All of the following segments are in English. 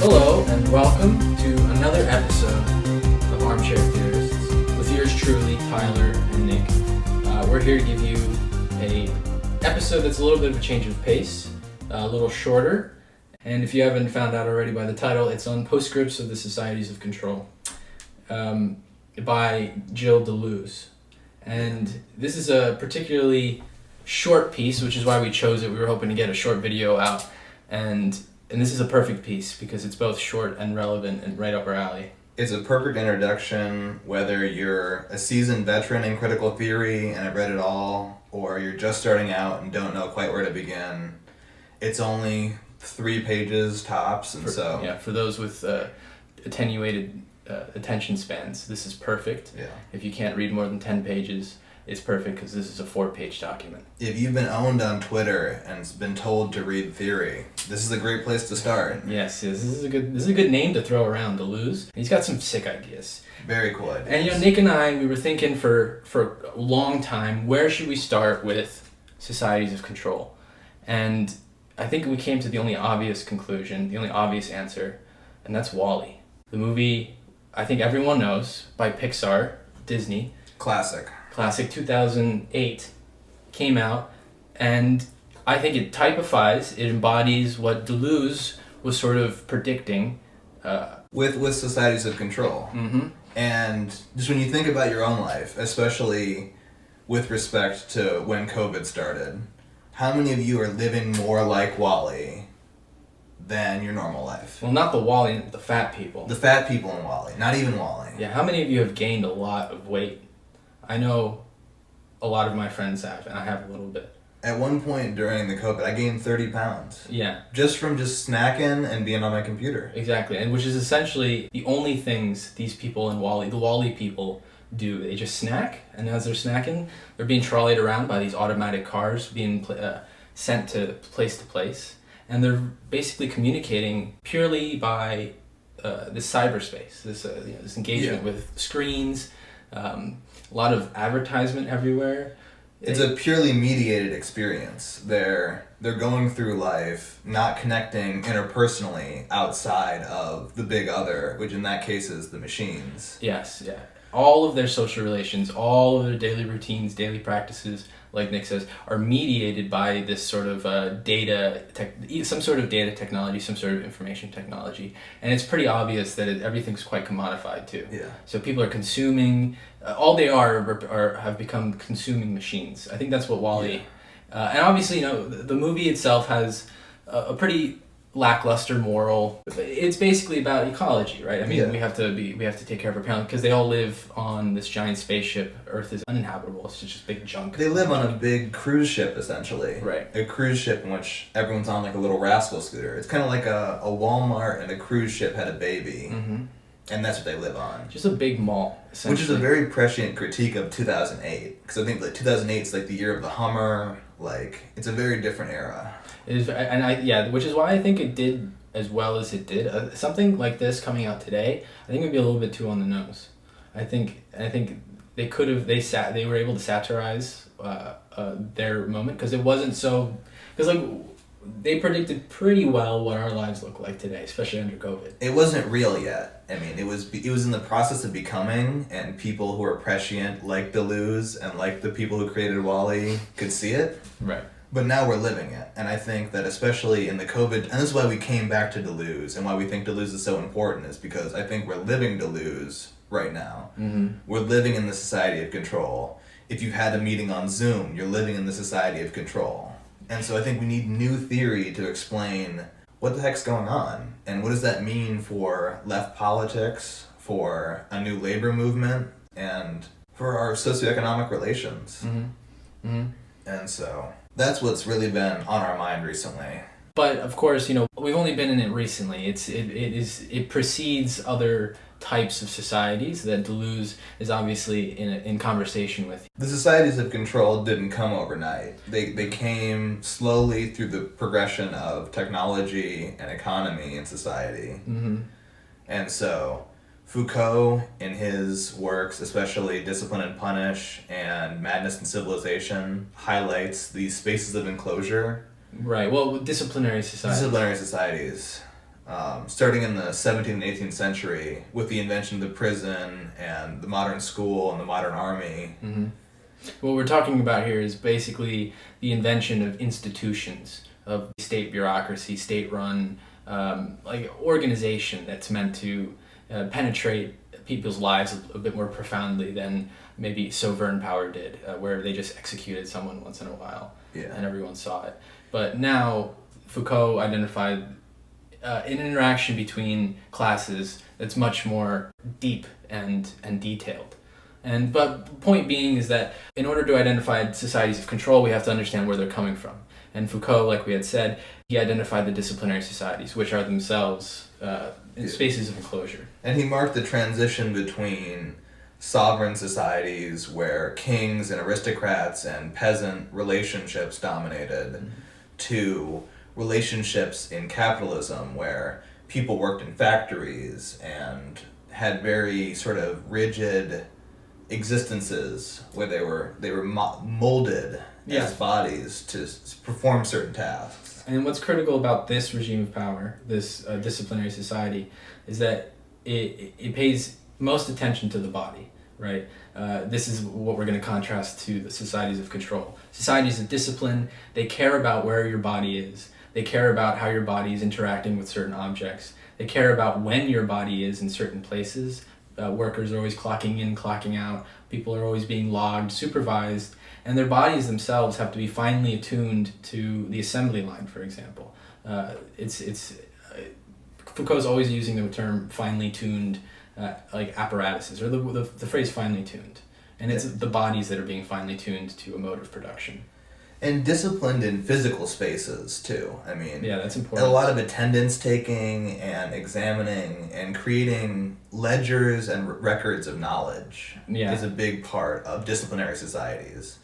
Hello and welcome to another episode of Armchair Theorists with yours truly, Tyler and Nick. We're here to give you a episode that's a little bit of a change of pace, a little shorter, and if you haven't found out already by the title, it's on Postscripts of the Societies of Control by Gilles Deleuze. And this is a particularly short piece, which is why we chose it. We were hoping to get a short video out, and this is a perfect piece because it's both short and relevant and right up our alley. It's a perfect introduction, whether you're a seasoned veteran in critical theory and have read it all, or you're just starting out and don't know quite where to begin. It's only 3 pages tops, and for those with attenuated attention spans, this is perfect. Yeah. If you can't read more than 10 pages, it's perfect because this is a 4-page document. If you've been owned on Twitter and been told to read theory, this is a great place to start. Yes, this is a good name to throw around, Deleuze. He's got some sick ideas. Very cool ideas. And Nick and I, we were thinking for a long time, where should we start with societies of control? And I think we came to the only obvious conclusion, the only obvious answer, and that's WALL-E. The movie I think everyone knows, by Pixar, Disney. Classic 2008 came out, and I think it typifies, it embodies what Deleuze was sort of predicting. With societies of control. Mm-hmm. And just when you think about your own life, especially with respect to when COVID started, how many of you are living more like WALL-E than your normal life? Well, not the WALL-E, the fat people. The fat people in WALL-E, not even WALL-E. Yeah, how many of you have gained a lot of weight? I know a lot of my friends have, and I have a little bit. At one point during the COVID, I gained 30 pounds. Yeah. Just from snacking and being on my computer. Exactly, and which is essentially the only things these people in WALL-E, the WALL-E people, do. They just snack, and as they're snacking, they're being trolleyed around by these automatic cars being sent to place, and they're basically communicating purely by this cyberspace, this engagement with screens, a lot of advertisement everywhere. It's a purely mediated experience. They're going through life not connecting interpersonally outside of the big other, which in that case is the machines. Yes, yeah. All of their social relations, all of their daily routines, daily practices, like Nick says, are mediated by this sort of some sort of data technology, some sort of information technology. And it's pretty obvious that everything's quite commodified too. Yeah. So people are consuming, all they are have become consuming machines. I think that's what WALL-E, and obviously, the movie itself has a pretty lackluster moral. It's basically about ecology, right? I mean, we have to take care of our planet because they all live on this giant spaceship. Earth is uninhabitable. It's just big junk. They live on a big cruise ship, essentially. Right. A cruise ship in which everyone's on like a little rascal scooter. It's kind of like a Walmart and a cruise ship had a baby. Mm-hmm. And that's what they live on. Just a big mall, essentially. Which is a very prescient critique of 2008. Because I think that 2008 is like the year of the Hummer. Like, it's a very different era. It is, which is why I think it did as well as it did. Something like this coming out today, I think would be a little bit too on the nose. I think they could have they were able to satirize their moment because it wasn't so they predicted pretty well what our lives look like today, especially under COVID. It wasn't real yet. I mean, it was in the process of becoming, and people who are prescient, like Deleuze and like the people who created WALL-E, could see it. Right. But now we're living it. And I think that especially in the COVID, and this is why we came back to Deleuze, and why we think Deleuze is so important, is because I think we're living Deleuze right now. Mm-hmm. We're living in the society of control. If you had a meeting on Zoom, you're living in the society of control. And so I think we need new theory to explain what the heck's going on, and what does that mean for left politics, for a new labor movement, and for our socioeconomic relations. Mm-hmm. Mm-hmm. And so that's what's really been on our mind recently. But of course, we've only been in it recently. It precedes other types of societies that Deleuze is obviously in conversation with. The societies of control didn't come overnight. They came slowly through the progression of technology and economy in society. Mm-hmm. And so Foucault, in his works, especially Discipline and Punish and Madness and Civilization, highlights these spaces of enclosure. Right. Well, disciplinary societies. Disciplinary societies. starting in the 17th and 18th century with the invention of the prison and the modern school and the modern army. Mm-hmm. What we're talking about here is basically the invention of institutions, of state bureaucracy, state-run like organization that's meant to penetrate people's lives a bit more profoundly than maybe sovereign power did, where they just executed someone once in a while and everyone saw it. But now Foucault identified an interaction between classes that's much more deep and detailed. But point being is that in order to identify societies of control, we have to understand where they're coming from. And Foucault, like we had said, he identified the disciplinary societies, which are themselves spaces of enclosure. And he marked the transition between sovereign societies where kings and aristocrats and peasant relationships dominated to relationships in capitalism where people worked in factories and had very sort of rigid existences where they were molded as bodies to perform certain tasks. And what's critical about this regime of power, this disciplinary society, is that it pays most attention to the body, right? This is what we're going to contrast to the societies of control. Societies of discipline, they care about where your body is. They care about how your body is interacting with certain objects. They care about when your body is in certain places. Workers are always clocking in, clocking out. People are always being logged, supervised. And their bodies themselves have to be finely attuned to the assembly line, for example. Foucault's always using the term finely tuned like apparatuses, or the phrase finely tuned. And it's the bodies that are being finely tuned to a mode of production. And disciplined in physical spaces, too. I mean, yeah, that's important. A lot of attendance taking and examining and creating ledgers and records of knowledge is a big part of disciplinary societies.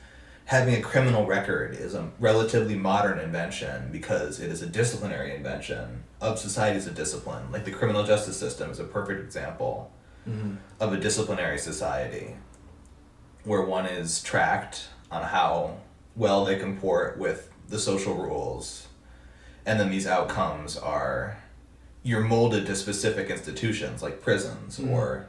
Having a criminal record is a relatively modern invention because it is a disciplinary invention of societies of discipline. Like the criminal justice system is a perfect example of a disciplinary society where one is tracked on how well they comport with the social rules, and then these outcomes are you're molded to specific institutions like prisons or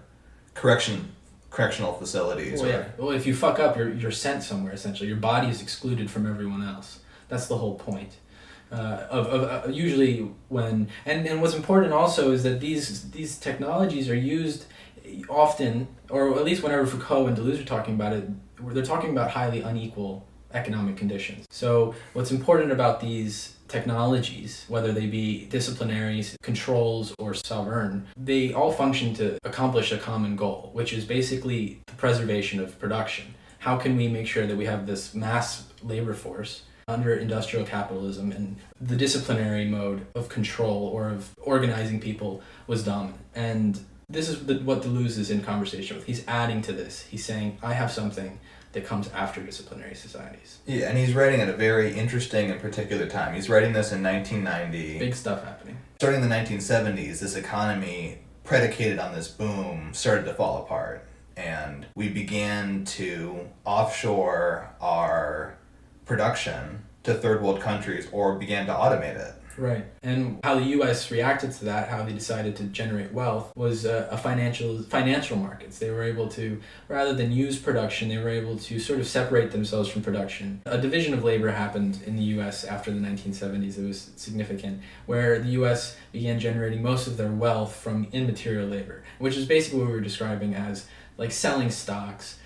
correctional facilities. Well, if you fuck up, you're sent somewhere. Essentially, your body is excluded from everyone else. That's the whole point. Of usually when and what's important also is that these technologies are used often, or at least whenever Foucault and Deleuze are talking about it, they're talking about highly unequal economic conditions. So what's important about these technologies, whether they be disciplinaries, controls, or sovereign, they all function to accomplish a common goal, which is basically the preservation of production. How can we make sure that we have this mass labor force under industrial capitalism, and the disciplinary mode of control or of organizing people was dominant. And this is what Deleuze is in conversation with. He's adding to this. He's saying, I have something that comes after disciplinary societies. Yeah, and he's writing at a very interesting and particular time. He's writing this in 1990. Big stuff happening. Starting in the 1970s, this economy predicated on this boom started to fall apart. And we began to offshore our production to third world countries or began to automate it. Right. And how the U.S. reacted to that, how they decided to generate wealth, was a financial markets. They were able to, rather than use production, they were able to sort of separate themselves from production. A division of labor happened in the U.S. after the 1970s. It was significant, where the U.S. began generating most of their wealth from immaterial labor, which is basically what we were describing as like selling stocks,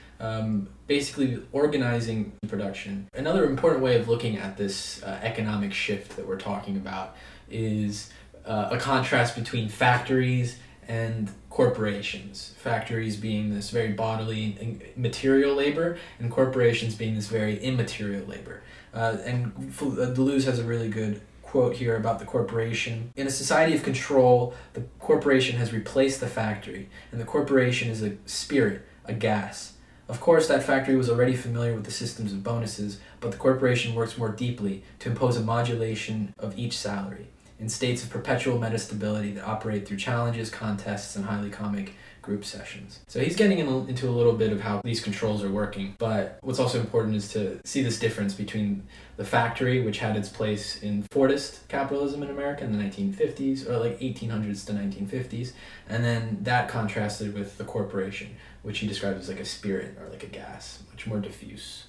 basically organizing production. Another important way of looking at this economic shift that we're talking about is a contrast between factories and corporations. Factories being this very bodily material labor, and corporations being this very immaterial labor. And Deleuze has a really good quote here about the corporation. In a society of control, the corporation has replaced the factory, and the corporation is a spirit, a gas. Of course, that factory was already familiar with the systems of bonuses, but the corporation works more deeply to impose a modulation of each salary in states of perpetual metastability that operate through challenges, contests, and highly comic group sessions. So he's getting into a little bit of how these controls are working, but what's also important is to see this difference between the factory, which had its place in Fordist capitalism in America in the 1950s, or like 1800s to 1950s, and then that contrasted with the corporation, which he describes as like a spirit or like a gas, much more diffuse.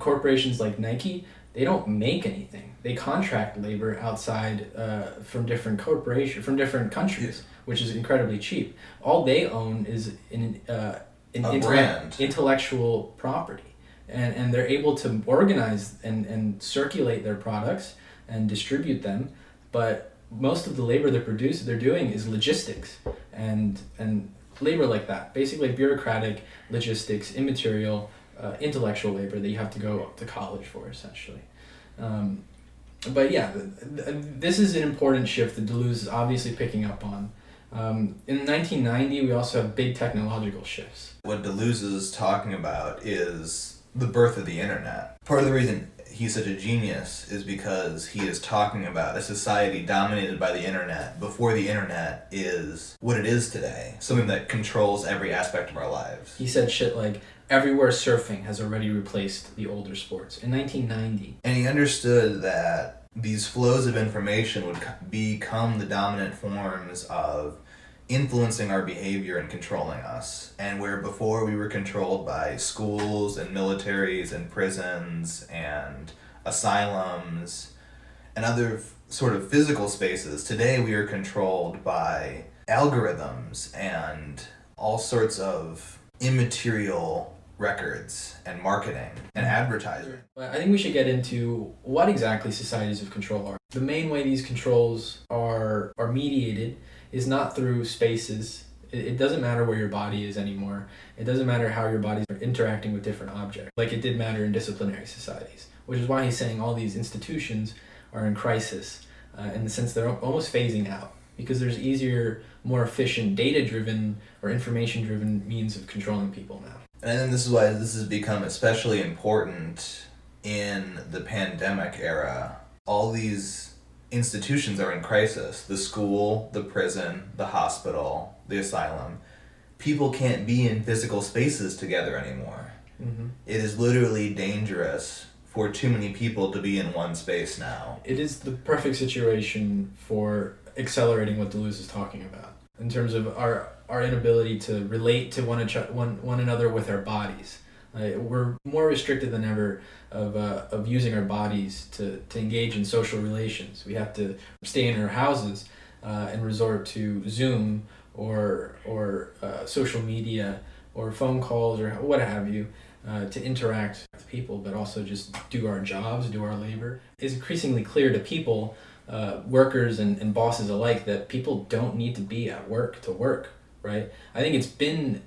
Corporations like Nike, they don't make anything. They contract labor outside from different countries, which is incredibly cheap. All they own is intellectual property. And they're able to organize and circulate their products and distribute them, but most of the labor they're doing is logistics and labor like that. Basically bureaucratic, logistics, immaterial, intellectual labor that you have to go to college for, essentially. But yeah, this is an important shift that Deleuze is obviously picking up on. In 1990, we also have big technological shifts. What Deleuze is talking about is the birth of the internet. Part of the reason he's such a genius is because he is talking about a society dominated by the internet before the internet is what it is today, something that controls every aspect of our lives. He said shit like, everywhere surfing has already replaced the older sports in 1990. And he understood that these flows of information would become the dominant forms of influencing our behavior and controlling us. And where before we were controlled by schools and militaries and prisons and asylums and other sort of physical spaces, today we are controlled by algorithms and all sorts of immaterial records and marketing and advertising. I think we should get into what exactly societies of control are. The main way these controls are mediated is not through spaces. It doesn't matter where your body is anymore. It doesn't matter how your bodies are interacting with different objects, like it did matter in disciplinary societies, which is why he's saying all these institutions are in crisis, in the sense they're almost phasing out, because there's easier, more efficient, data-driven or information-driven means of controlling people now. And then this is why this has become especially important in the pandemic era. All these institutions are in crisis. The school, the prison, the hospital, the asylum. People can't be in physical spaces together anymore. Mm-hmm. It is literally dangerous for too many people to be in one space now. It is the perfect situation for accelerating what Deleuze is talking about, in terms of our inability to relate to one another with our bodies. We're more restricted than ever of using our bodies to engage in social relations. We have to stay in our houses and resort to Zoom or social media or phone calls or what have you to interact with people, but also just do our jobs, do our labor. It's increasingly clear to people, workers and bosses alike, that people don't need to be at work to work, right? I think it's been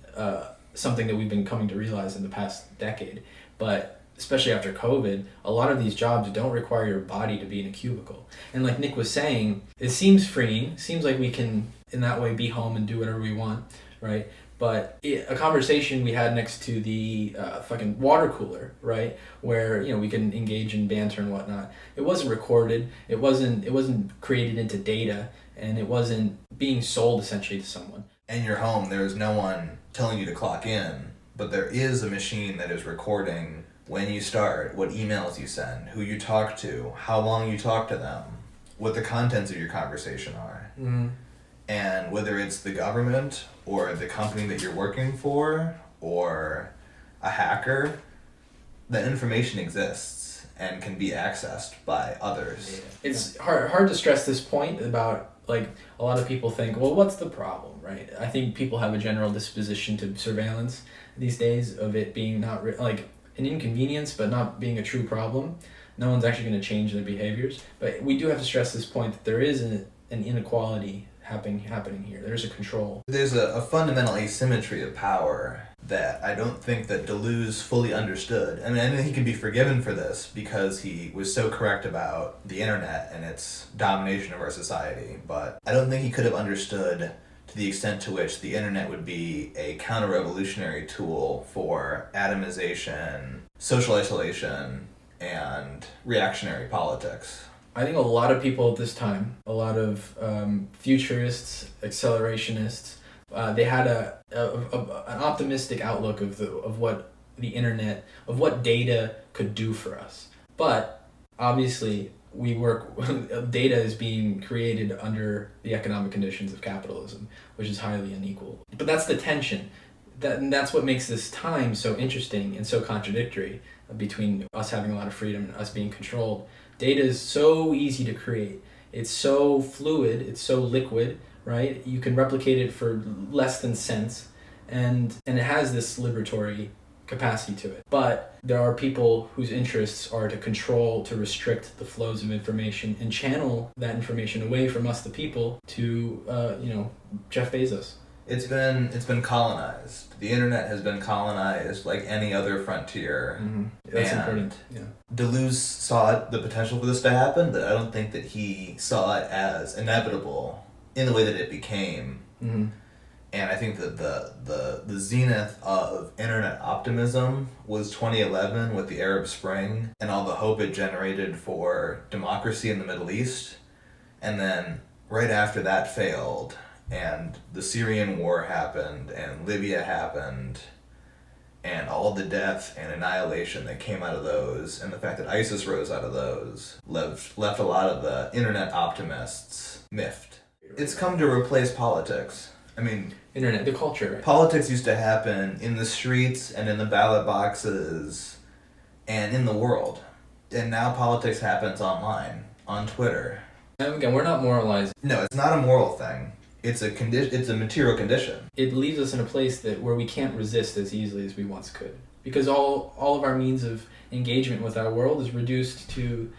something that we've been coming to realize in the past decade, but especially after COVID, a lot of these jobs don't require your body to be in a cubicle. And like Nick was saying, it seems freeing, seems like we can in that way be home and do whatever we want, right? But a conversation we had next to the fucking water cooler, right, where we can engage in banter and whatnot. It wasn't recorded. It wasn't created into data, and it wasn't being sold essentially to someone. In your home, there's no one telling you to clock in, but there is a machine that is recording when you start, what emails you send, who you talk to, how long you talk to them, what the contents of your conversation are. Mm-hmm. And whether it's the government or the company that you're working for or a hacker, that information exists and can be accessed by others. It's hard to stress this point about, like, a lot of people think, well, what's the problem, right? I think people have a general disposition to surveillance these days, of it being not like an inconvenience, but not being a true problem. No one's actually going to change their behaviors. But we do have to stress this point that there is an inequality happening here. There's a control. There's a fundamental asymmetry of power that I don't think that Deleuze fully understood. I mean, I think he can be forgiven for this because he was so correct about the internet and its domination of our society, but I don't think he could have understood to the extent to which the internet would be a counter-revolutionary tool for atomization, social isolation, and reactionary politics. I think a lot of people at this time, a lot of futurists, accelerationists, They had an optimistic outlook of what the internet, of what data could do for us. But obviously, data is being created under the economic conditions of capitalism, which is highly unequal. But that's the tension. That's what makes this time so interesting and so contradictory between us having a lot of freedom and us being controlled. Data is so easy to create. It's so fluid. It's so liquid, right? You can replicate it for less than cents, and it has this liberatory capacity to it. But there are people whose interests are to control, to restrict the flows of information and channel that information away from us, the people, to Jeff Bezos. It's been colonized. The internet has been colonized like any other frontier. Mm-hmm. That's important. Yeah. Deleuze saw the potential for this to happen, but I don't think that he saw it as inevitable in the way that it became. Mm-hmm. And I think that the zenith of internet optimism was 2011 with the Arab Spring and all the hope it generated for democracy in the Middle East. And then right after that failed, and the Syrian war happened, and Libya happened, and all the death and annihilation that came out of those, and the fact that ISIS rose out of those, left a lot of the internet optimists miffed. It's come to replace politics. I mean, internet, the culture. Right? Politics used to happen in the streets and in the ballot boxes and in the world. And now politics happens online, on Twitter. And again, we're not moralizing. No, it's not a moral thing. It's a material condition. It leaves us in a place where we can't resist as easily as we once could. Because all of our means of engagement with our world is reduced to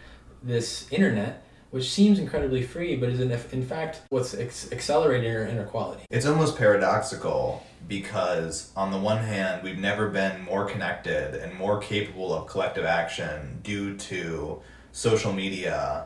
this internet, which seems incredibly free, but is in fact what's accelerating our inequality. It's almost paradoxical because on the one hand, we've never been more connected and more capable of collective action due to social media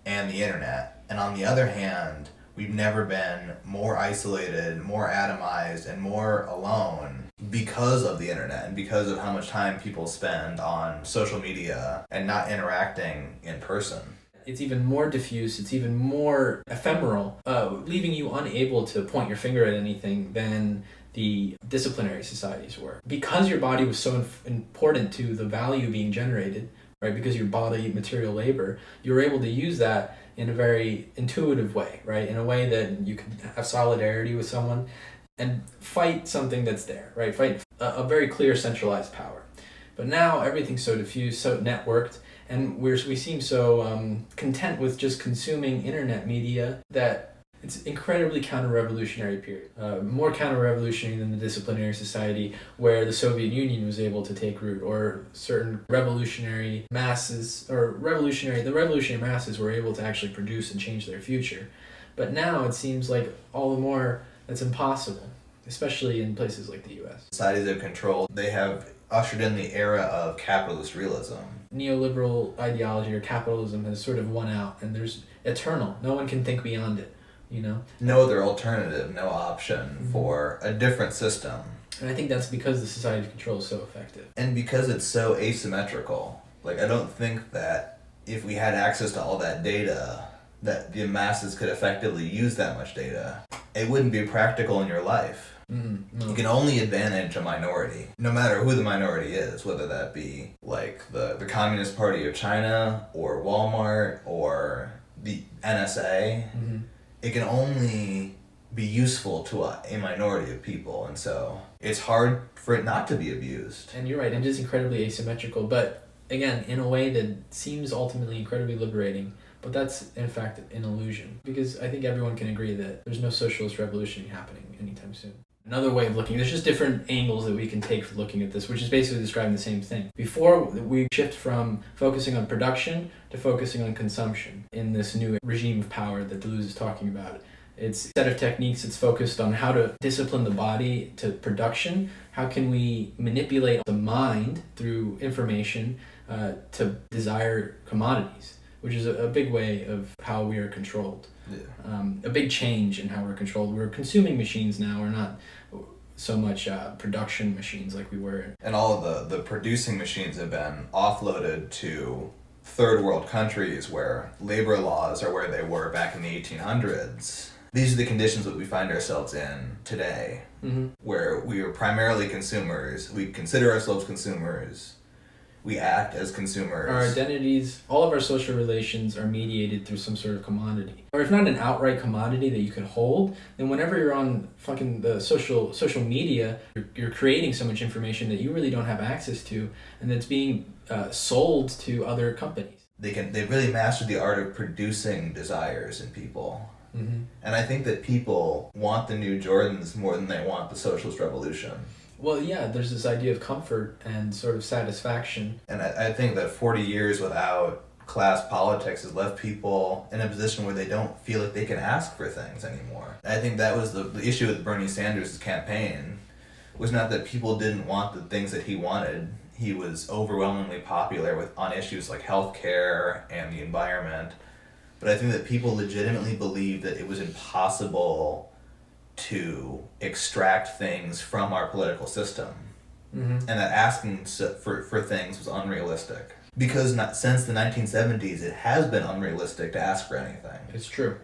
and the internet. And on the other hand, we've never been more isolated, more atomized, and more alone because of the internet and because of how much time people spend on social media and not interacting in person. It's even more diffuse, it's even more ephemeral, leaving you unable to point your finger at anything than the disciplinary societies were. Because your body was so important to the value being generated, right? Because your body, material labor, you were able to use that in a very intuitive way, right? In a way that you can have solidarity with someone and fight something that's there, right? Fight a very clear centralized power. But now everything's so diffuse, so networked, and we seem so content with just consuming internet media that it's incredibly counter-revolutionary period. More counter-revolutionary than the disciplinary society where the Soviet Union was able to take root, or certain the revolutionary masses were able to actually produce and change their future. But now it seems like all the more that's impossible, especially in places like the US. Societies of control, they have ushered in the era of capitalist realism. Neoliberal ideology or capitalism has sort of won out, and there's eternal. No one can think beyond it. No other alternative, no option for a different system. And I think that's because the society of control is so effective. And because it's so asymmetrical. Like, I don't think that if we had access to all that data, that the masses could effectively use that much data. It wouldn't be practical in your life. No. You can only advantage a minority, no matter who the minority is, whether that be like the Communist Party of China or Walmart or the NSA. Mm-hmm. It can only be useful to a minority of people, and so it's hard for it not to be abused. And you're right, it is incredibly asymmetrical, but again, in a way that seems ultimately incredibly liberating, but that's in fact an illusion, because I think everyone can agree that there's no socialist revolution happening anytime soon. Another way of looking, there's just different angles that we can take for looking at this, which is basically describing the same thing. Before, we shift from focusing on production to focusing on consumption in this new regime of power that Deleuze is talking about. It's a set of techniques that's focused on how to discipline the body to production. How can we manipulate the mind through information to desire commodities, which is a big way of how we are controlled. Yeah. A big change in how we're controlled. We're consuming machines now. We're not so much production machines like we were. And all of the producing machines have been offloaded to third world countries where labor laws are where they were back in the 1800s. These are the conditions that we find ourselves in today, where we are primarily consumers. We consider ourselves consumers. We act as consumers. Our identities, all of our social relations are mediated through some sort of commodity. Or if not an outright commodity that you could hold, then whenever you're on fucking the social media, you're creating so much information that you really don't have access to, and that's being sold to other companies. They really mastered the art of producing desires in people. And I think that people want the new Jordans more than they want the socialist revolution. Well, yeah, there's this idea of comfort and sort of satisfaction. And I think that 40 years without class politics has left people in a position where they don't feel like they can ask for things anymore. I think that was the issue with Bernie Sanders' campaign, was not that people didn't want the things that he wanted. He was overwhelmingly popular on issues like healthcare and the environment. But I think that people legitimately believed that it was impossible to extract things from our political system, and that asking for things was unrealistic. Because since the 1970s, it has been unrealistic to ask for anything. It's true.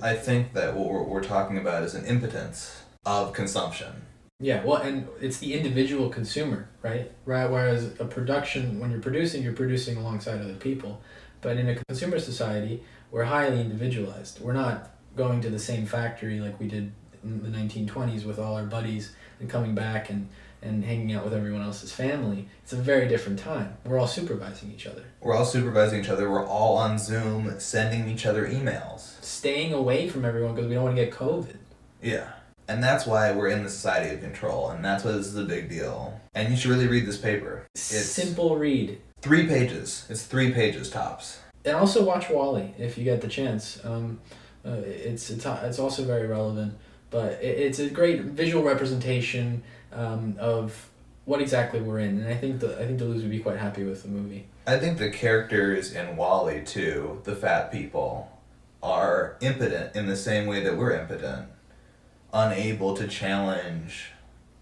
I think that what we're talking about is an impotence of consumption. Yeah, well, and it's the individual consumer, right? Whereas a production, when you're producing alongside other people. But in a consumer society, we're highly individualized. We're not going to the same factory like we did in the 1920s with all our buddies and coming back and hanging out with everyone else's family. It's a very different time. We're all supervising each other. We're all on Zoom sending each other emails. Staying away from everyone because we don't want to get COVID. Yeah. And that's why we're in the society of control, and that's why this is a big deal. And you should really read this paper. It's simple read. 3 pages. It's 3 pages tops. And also watch WALL-E if you get the chance. It's also very relevant. But it's a great visual representation of what exactly we're in, and I think Deleuze would be quite happy with the movie. I think the characters in WALL-E too, the fat people, are impotent in the same way that we're impotent, unable to challenge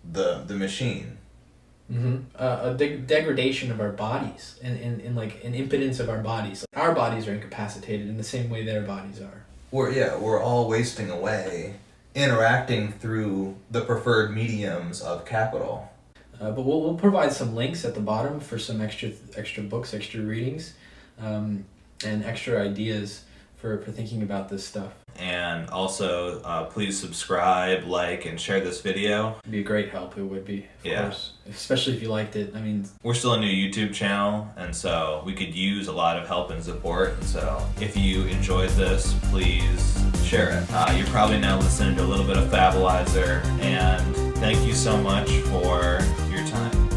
the machine. A degradation of our bodies, and like an impotence of our bodies. Our bodies are incapacitated in the same way their bodies are. We're all wasting away, interacting through the preferred mediums of capital. But we'll provide some links at the bottom for some extra books, extra readings, and extra ideas for thinking about this stuff. And also, please subscribe, like, and share this video. It'd be a great help, it would be, of course. Especially if you liked it. I mean, we're still a new YouTube channel, and so we could use a lot of help and support. And so if you enjoyed this, please share it. You're probably now listening to a little bit of Fabalizer, and thank you so much for your time.